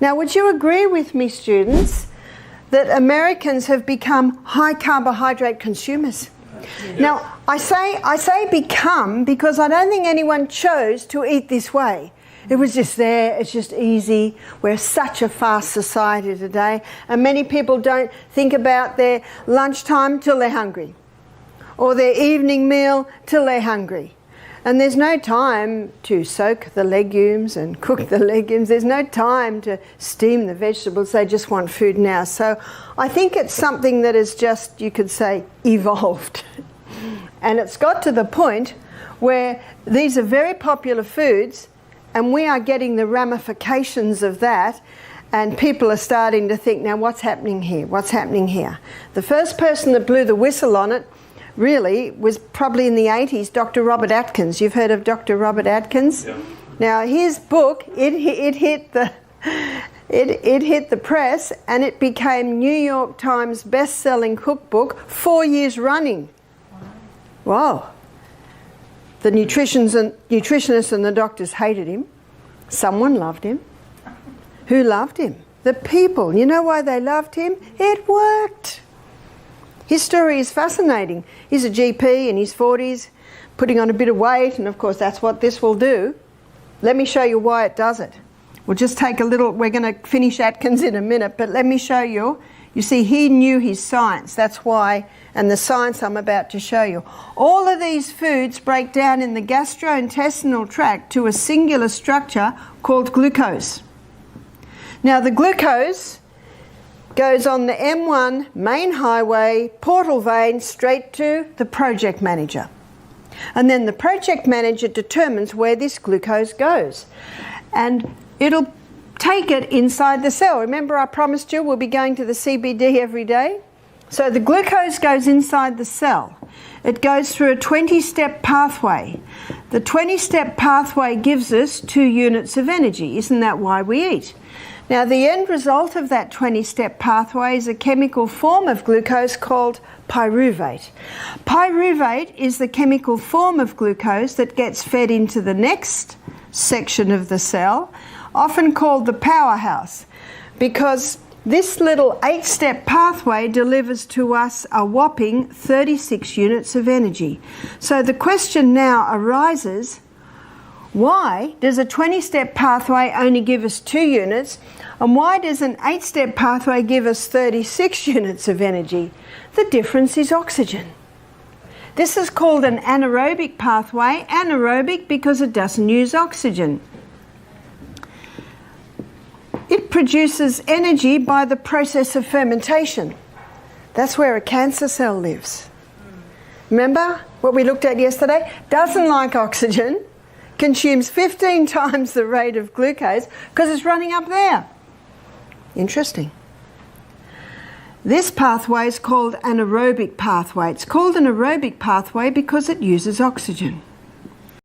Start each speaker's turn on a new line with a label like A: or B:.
A: Now, would you agree with me, students, that Americans have become high carbohydrate consumers? Now, I say become because I don't think anyone chose to eat this way. It was just there, it's just easy. We're such a fast society today, and many people don't think about their lunchtime till they're hungry, or their evening meal till they're hungry. And there's no time to soak the legumes and cook the legumes. There's no time to steam the vegetables. They just want food now. So I think it's something that is just, you could say, evolved. And it's got to the point where these are very popular foods, and we are getting the ramifications of that, and people are starting to think, now what's happening here? What's happening here? The first person that blew the whistle on it really was probably in the 80s, Dr. Robert Atkins. You've heard of Dr. Robert Atkins? Yeah. Now his book, it hit the press, and it became New York Times best-selling cookbook 4 years running. Wow. The nutritionists and the doctors hated him. Someone loved him. Who loved him? The people. You know why they loved him? It worked. His story is fascinating. He's a GP in his 40s, putting on a bit of weight, and of course that's what this will do. Let me show you why it does it. We'll just take a little, we're going to finish Atkins in a minute, but let me show you. You see, he knew his science, that's why, and the science I'm about to show you. All of these foods break down in the gastrointestinal tract to a singular structure called glucose. Now the glucose goes on the M1 main highway, portal vein, straight to the project manager. And then the project manager determines where this glucose goes. And it'll take it inside the cell. Remember I promised you we'll be going to the CBD every day? So the glucose goes inside the cell. It goes through a 20-step pathway. The 20-step pathway gives us 2 units of energy. Isn't that why we eat? Now the end result of that 20-step pathway is a chemical form of glucose called pyruvate. Pyruvate is the chemical form of glucose that gets fed into the next section of the cell, often called the powerhouse, because this little 8-step pathway delivers to us a whopping 36 units of energy. So the question now arises, why does a 20-step pathway only give us 2 units, and why does an 8-step pathway give us 36 units of energy? The difference is oxygen. This is called an anaerobic pathway. Anaerobic because it doesn't use oxygen. It produces energy by the process of fermentation. That's where a cancer cell lives. Remember what we looked at yesterday? Doesn't like oxygen, consumes 15 times the rate of glucose because it's running up there. Interesting. This pathway is called an aerobic pathway. It's called an aerobic pathway because it uses oxygen.